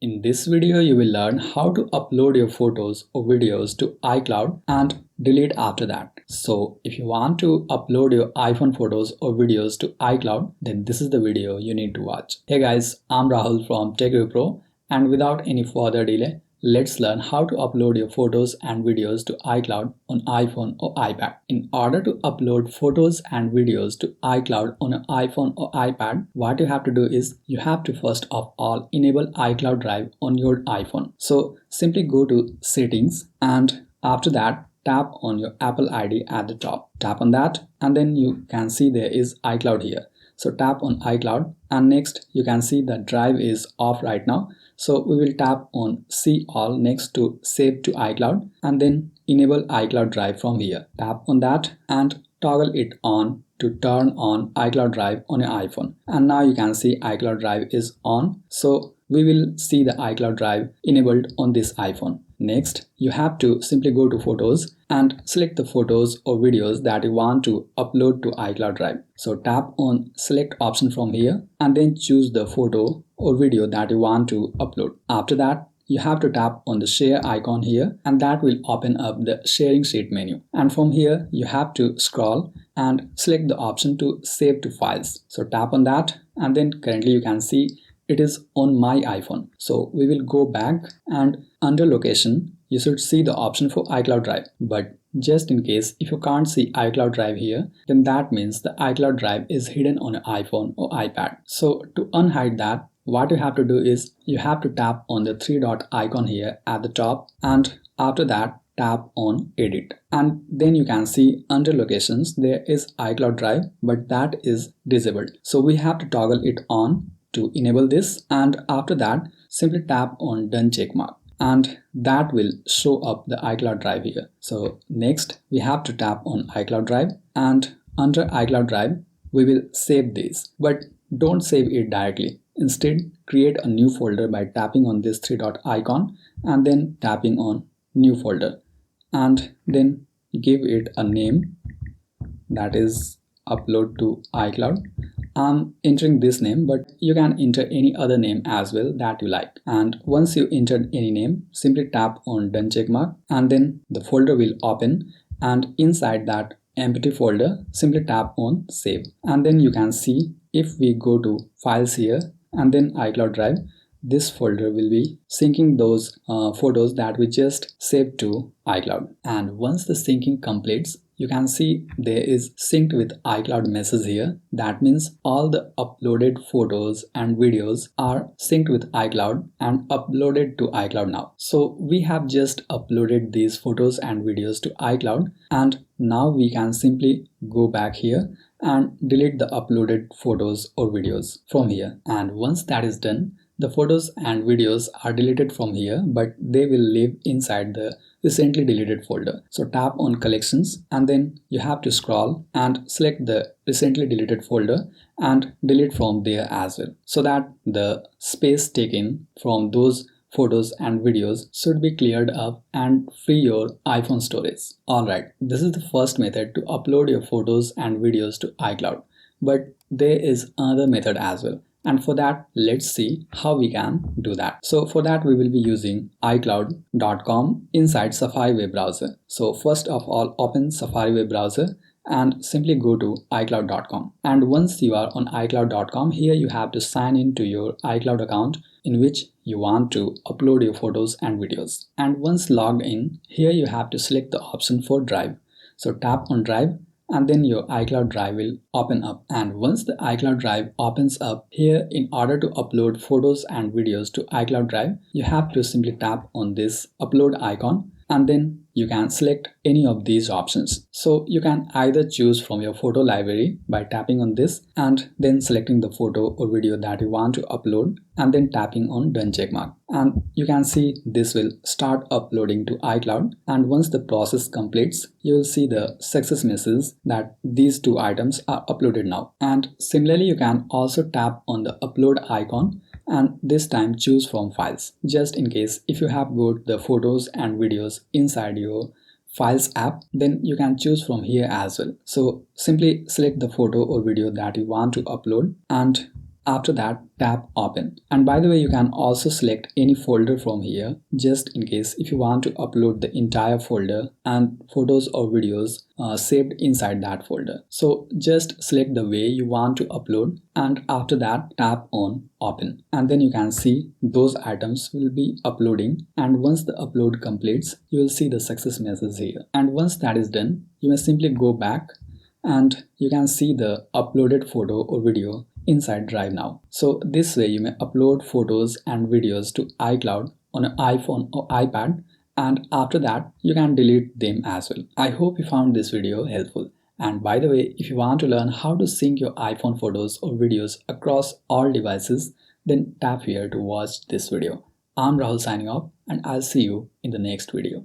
In this video, you will learn how to upload your photos or videos to iCloud and delete after that. So if you want to upload your iPhone photos or videos to iCloud, then this is the video you need to watch. Hey guys, I'm Rahul from TechReview, and without any further delay, let's learn how to upload your photos and videos to iCloud on iPhone or iPad. In order to upload photos and videos to iCloud on an iPhone or iPad, what you have to do is you have to first of all enable iCloud Drive on your iPhone. So simply go to Settings, and after that tap on your Apple ID at the top. Tap on that, and then you can see there is iCloud here. So tap on iCloud, and next you can see the drive is off right now. So we will tap on See All next to Save to iCloud, and then enable iCloud Drive from here. Tap on that and toggle it on to turn on iCloud Drive on your iPhone. And now you can see iCloud Drive is on. So we will see the iCloud Drive enabled on this iPhone. Next, you have to simply go to Photos and select the photos or videos that you want to upload to iCloud Drive. So tap on Select option from here and then choose the photo or video that you want to upload. After that, you have to tap on the share icon here, and that will open up the sharing sheet menu. And from here, you have to scroll and select the option to save to files. So tap on that, and then currently you can see it is on my iPhone. So we will go back, and under location, you should see the option for iCloud Drive. But just in case if you can't see iCloud Drive here, then that means the iCloud Drive is hidden on an iPhone or iPad. So to unhide that, what you have to do is you have to tap on the three dot icon here at the top, and after that tap on Edit, and then you can see under locations there is iCloud Drive, but that is disabled. So we have to toggle it on to enable this, and after that simply tap on Done checkmark, and that will show up the iCloud Drive here. So next we have to tap on iCloud Drive, and under iCloud Drive we will save this, but don't save it directly. Instead, create a new folder by tapping on this three dot icon and then tapping on New Folder, and then give it a name, that is Upload to iCloud. I'm entering this name, but you can enter any other name as well that you like. And once you entered any name, simply tap on Done checkmark, and then the folder will open, and inside that empty folder simply tap on Save. And then you can see if we go to Files here and then iCloud Drive, this folder will be syncing those photos that we just saved to iCloud. And once the syncing completes, you can see there is synced with iCloud message here. That means all the uploaded photos and videos are synced with iCloud and uploaded to iCloud now. So we have just uploaded these photos and videos to iCloud, and now we can simply go back here and delete the uploaded photos or videos from here. And once that is done, the photos and videos are deleted from here, but they will live inside the recently deleted folder. So tap on Collections, and then you have to scroll and select the recently deleted folder and delete from there as well, so that the space taken from those photos and videos should be cleared up and free your iPhone storage. Alright, this is the first method to upload your photos and videos to iCloud, but there is another method as well. And for that, let's see how we can do that. So for that, we will be using iCloud.com inside Safari web browser. So first of all, open Safari web browser and simply go to iCloud.com. And once you are on iCloud.com, here you have to sign in to your iCloud account in which you want to upload your photos and videos. And once logged in, here you have to select the option for Drive. So tap on Drive, and then your iCloud Drive will open up. And once the iCloud Drive opens up, here in order to upload photos and videos to iCloud Drive, you have to simply tap on this upload icon, and then you can select any of these options. So you can either choose from your photo library by tapping on this and then selecting the photo or video that you want to upload and then tapping on Done checkmark. And you can see this will start uploading to iCloud, and once the process completes, you will see the success message that these two items are uploaded now. And similarly, you can also tap on the upload icon and this time choose from Files, just in case if you have got the photos and videos inside your Files app, then you can choose from here as well. So simply select the photo or video that you want to upload, and After that, tap open. And by the way, you can also select any folder from here, just in case if you want to upload the entire folder and photos or videos saved inside that folder. So just select the way you want to upload, and after that tap on open, and then you can see those items will be uploading. And once the upload completes, you will see the success message here. And once that is done, you may simply go back and you can see the uploaded photo or video inside Drive now. So this way you may upload photos and videos to iCloud on an iPhone or iPad, and after that you can delete them as well. I hope you found this video helpful. And by the way, if you want to learn how to sync your iPhone photos or videos across all devices, then tap here to watch this video. I'm Rahul signing off, and I'll see you in the next video.